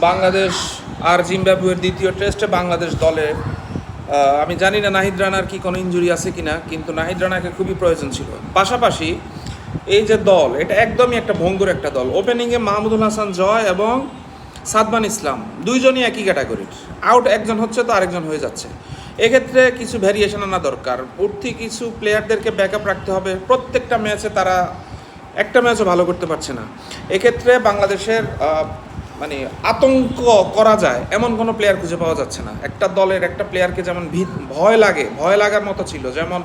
বাংলাদেশ আর জিম্বাবুয়ের দ্বিতীয় টেস্টে বাংলাদেশ দলে আমি জানি না নাহিদ রানার কি কোনো ইনজুরি আছে কিনা, কিন্তু নাহিদ রানাকে খুবই প্রয়োজন ছিল। পাশাপাশি এই যে দল, এটা একদমই একটা ভঙ্গুর একটা দল। ওপেনিংয়ে মাহমুদুল হাসান জয় এবং সাদমান ইসলাম দুইজনই একই ক্যাটাগরির। আউট একজন হচ্ছে তো আরেকজন হয়ে যাচ্ছে। এক্ষেত্রে কিছু ভ্যারিয়েশন আনা দরকার। উঠতি কিছু প্লেয়ারদেরকে ব্যাকআপ রাখতে হবে। প্রত্যেকটা ম্যাচে তারা একটা ম্যাচও ভালো করতে পারছে না। এক্ষেত্রে বাংলাদেশের মানে আতঙ্ক করা যায় এমন কোনো প্লেয়ার খুঁজে পাওয়া যাচ্ছে না। একটা দলের একটা প্লেয়ারকে যেমন ভয় লাগার মতো ছিল, যেমন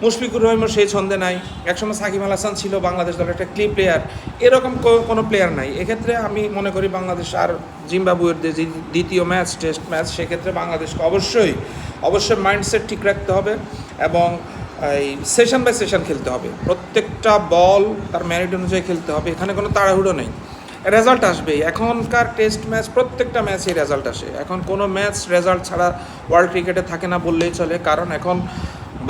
মুশফিকুর রহিমও সেই ছন্দে নাই। একসময় সাকিব আল হাসান ছিল বাংলাদেশ দলের একটা ক্লি প্লেয়ার, এরকম কোনো প্লেয়ার নাই। এক্ষেত্রে আমি মনে করি বাংলাদেশ আর জিম্বাবুয়ের যে দ্বিতীয় ম্যাচ, টেস্ট ম্যাচ, সেক্ষেত্রে বাংলাদেশকে অবশ্যই মাইন্ডসেট ঠিক রাখতে হবে এবং এই সেশন বাই সেশন খেলতে হবে। প্রত্যেকটা বল তার ম্যারিট অনুযায়ী খেলতে হবে। এখানে কোনো তাড়াহুড়ো নেই, রেজাল্ট আসবেই। এখনকার টেস্ট ম্যাচ প্রত্যেকটা ম্যাচেই রেজাল্ট আসে। এখন কোনো ম্যাচ রেজাল্ট ছাড়া ওয়ার্ল্ড ক্রিকেটে থাকে না বললেই চলে। কারণ এখন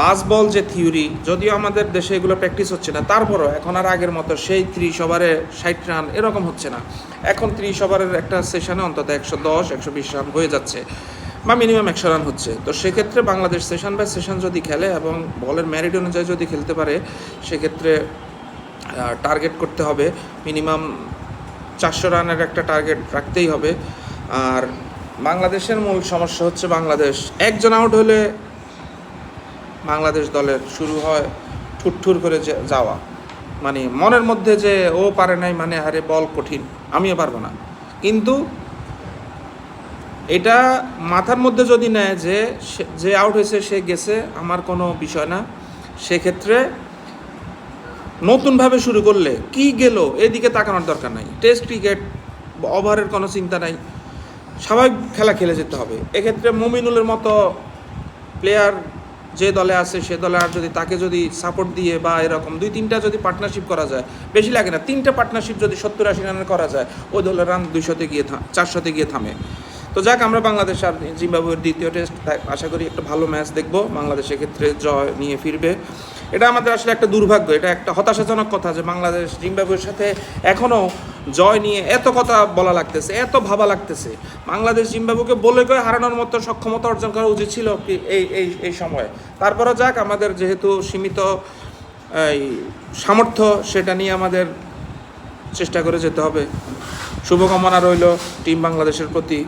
বাসবল যে থিওরি, যদিও আমাদের দেশে এগুলো প্র্যাকটিস হচ্ছে না, তারপরও এখন আর আগের মতো সেই 30 ওভারে 60 রান এরকম হচ্ছে না। এখন 30 ওভারের একটা সেশনে অন্তত 110-120 রান হয়ে যাচ্ছে, বা মিনিমাম 100 রান হচ্ছে। তো সেক্ষেত্রে বাংলাদেশ সেশন বাই সেশন যদি খেলে এবং বলের ম্যারিট অনুযায়ী যদি খেলতে পারে, সেক্ষেত্রে টার্গেট করতে হবে মিনিমাম 400 রানের একটা টার্গেট রাখতেই হবে। আর বাংলাদেশের মূল সমস্যা হচ্ছে বাংলাদেশ একজন আউট হলে বাংলাদেশ দলের শুরু হয় ঠুরঠুর করে যাওয়া, মানে মনের মধ্যে যে ও পারে নাই, মানে আরে বল কঠিন, আমিও পারবো না। কিন্তু এটা মাথার মধ্যে যদি নেয় যে আউট হয়েছে সে গেছে, আমার কোনো বিষয় না, সেক্ষেত্রে নতুনভাবে শুরু করলে কি গেল এদিকে তাকানোর দরকার নাই। টেস্ট ক্রিকেট, ওভারের কোনো চিন্তা নাই, স্বাভাবিক খেলা খেলে যেতে হবে। এক্ষেত্রে মুমিনুলের মতো প্লেয়ার যে দলে আছে সে দলে আর যদি তাকে যদি সাপোর্ট দিয়ে বা এরকম 2-3টা যদি পার্টনারশিপ করা যায়, বেশি লাগে না, 3টে পার্টনারশিপ যদি 70-80 রানের করা যায়, ওই দলের রান 200-তে গিয়ে 400-তে গিয়ে থামে। তো যাক, আমরা বাংলাদেশ আর জিম্বাবুয়ের দ্বিতীয় টেস্ট আশা করি একটা ভালো ম্যাচ দেখব। বাংলাদেশ এক্ষেত্রে জয় নিয়ে ফিরবে। এটা আমাদের আসলে একটা দুর্ভাগ্য, এটা একটা হতাশাজনক কথা যে বাংলাদেশ জিম্বাবুয়ের সাথে এখনও জয় নিয়ে এত কথা বলা লাগতেছে, এত ভাবা লাগতেছে। বাংলাদেশ জিম্বাবুকে বলে কয়ে হারানোর মতো সক্ষমতা অর্জন করা উচিত ছিল এই সময়ে। তারপরে যাক, আমাদের যেহেতু সীমিত এই সামর্থ্য, সেটা নিয়ে আমাদের চেষ্টা করে যেতে হবে। শুভকামনা রইল টিম বাংলাদেশের প্রতি।